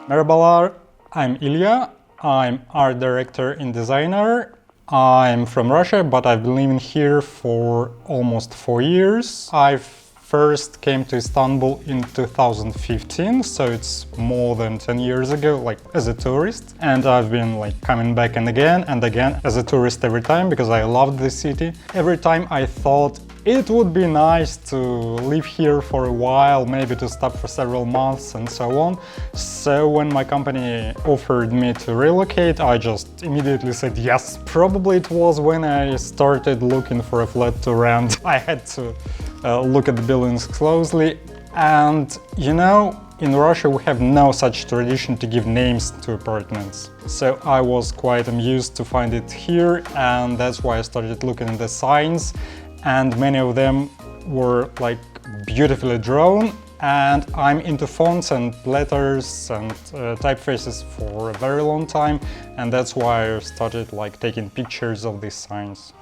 Merhabalar, I'm Ilya. I'm art director and designer. I'm from Russia, but I've been living here for almost 4 years. I first came to Istanbul in 2015, so it's more than 10 years ago, like as a tourist. And I've been like coming back and again as a tourist every time because I loved the city. Every time I thought it would be nice to live here for a while, maybe to stop for several months and so on. So when my company offered me to relocate, I just immediately said yes. Probably it was when I started looking for a flat to rent. I had to look at the buildings closely, and you know, in Russia we have no such tradition to give names to apartments. So I was quite amused to find it here, and that's why I started looking at the signs, and many of them were like beautifully drawn, and I'm into fonts and letters and typefaces for a very long time, and that's why I started like taking pictures of these signs.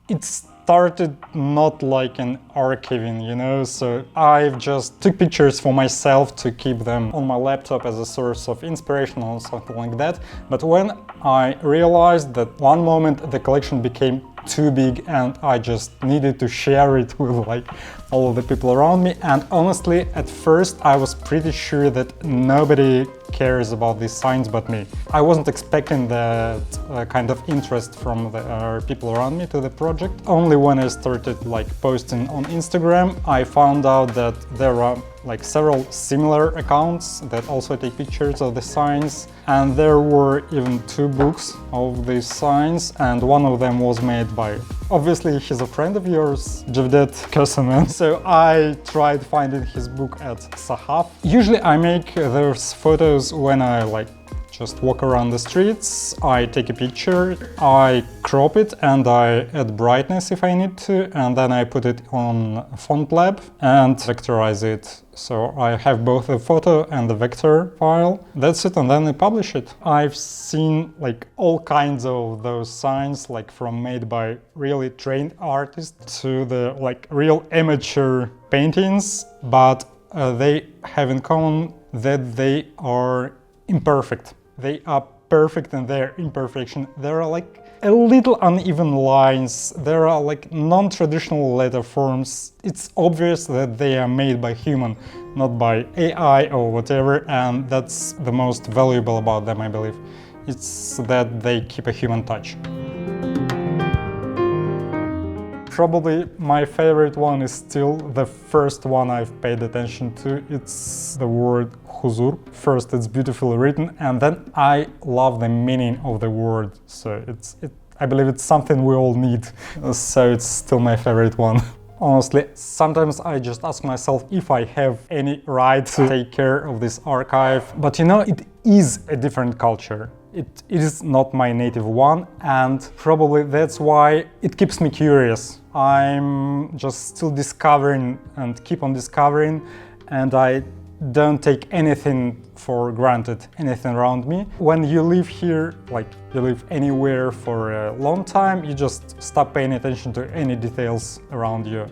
It started not like an archiving, you know, so I've just took pictures for myself to keep them on my laptop as a source of inspiration or something like that. But when I realized that one moment the collection became too big and I just needed to share it with like all of the people around me, and honestly at first I was pretty sure that nobody cares about these signs but me. I wasn't expecting that kind of interest from the people around me to the project. Only when I started like posting on Instagram, I found out that there are like several similar accounts that also take pictures of the signs, and there were even 2 books of these signs, and one of them was made by, obviously he's a friend of yours, Göçmen. So I tried finding his book at Sahaf. Usually I make those photos when I like just walk around the streets, I take a picture, I crop it and I add brightness if I need to, and then I put it on Font Lab and vectorize it. So I have both the photo and the vector file. That's it, and then I publish it. I've seen like all kinds of those signs, like from made by really trained artists to the like real amateur paintings, but they have in common that they are imperfect. They are perfect in their imperfection. There are like a little uneven lines. There are like non-traditional letter forms. It's obvious that they are made by human, not by AI or whatever, and that's the most valuable about them, I believe. It's that they keep a human touch. Probably my favorite one is still the first one I've paid attention to. It's the word huzur. First, it's beautifully written, and then I love the meaning of the word. So I believe it's something we all need. So it's still my favorite one. Honestly, sometimes I just ask myself if I have any right to take care of this archive. But you know, it is a different culture. It is not my native one, and probably that's why it keeps me curious. I'm just still discovering and keep on discovering, and I don't take anything for granted, anything around me. When you live here, like you live anywhere for a long time, you just stop paying attention to any details around you.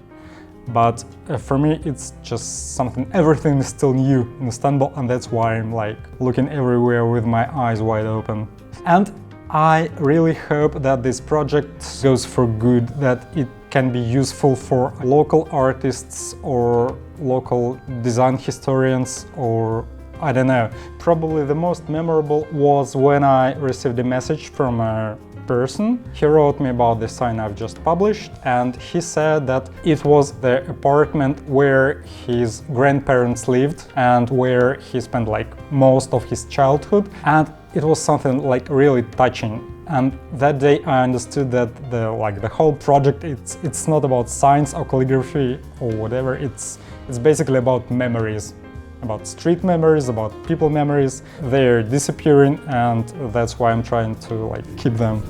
But for me, it's just something, everything is still new in Istanbul, and that's why I'm like looking everywhere with my eyes wide open. And I really hope that this project goes for good, that it can be useful for local artists or local design historians, or I don't know. Probably the most memorable was when I received a message from a person. He wrote me about the sign I've just published, and he said that it was the apartment where his grandparents lived and where he spent like most of his childhood, and it was something like really touching. And that day I understood that the whole project, it's not about science or calligraphy or whatever. It's basically about memories, about street memories, about people memories. They're disappearing, and that's why I'm trying to like keep them.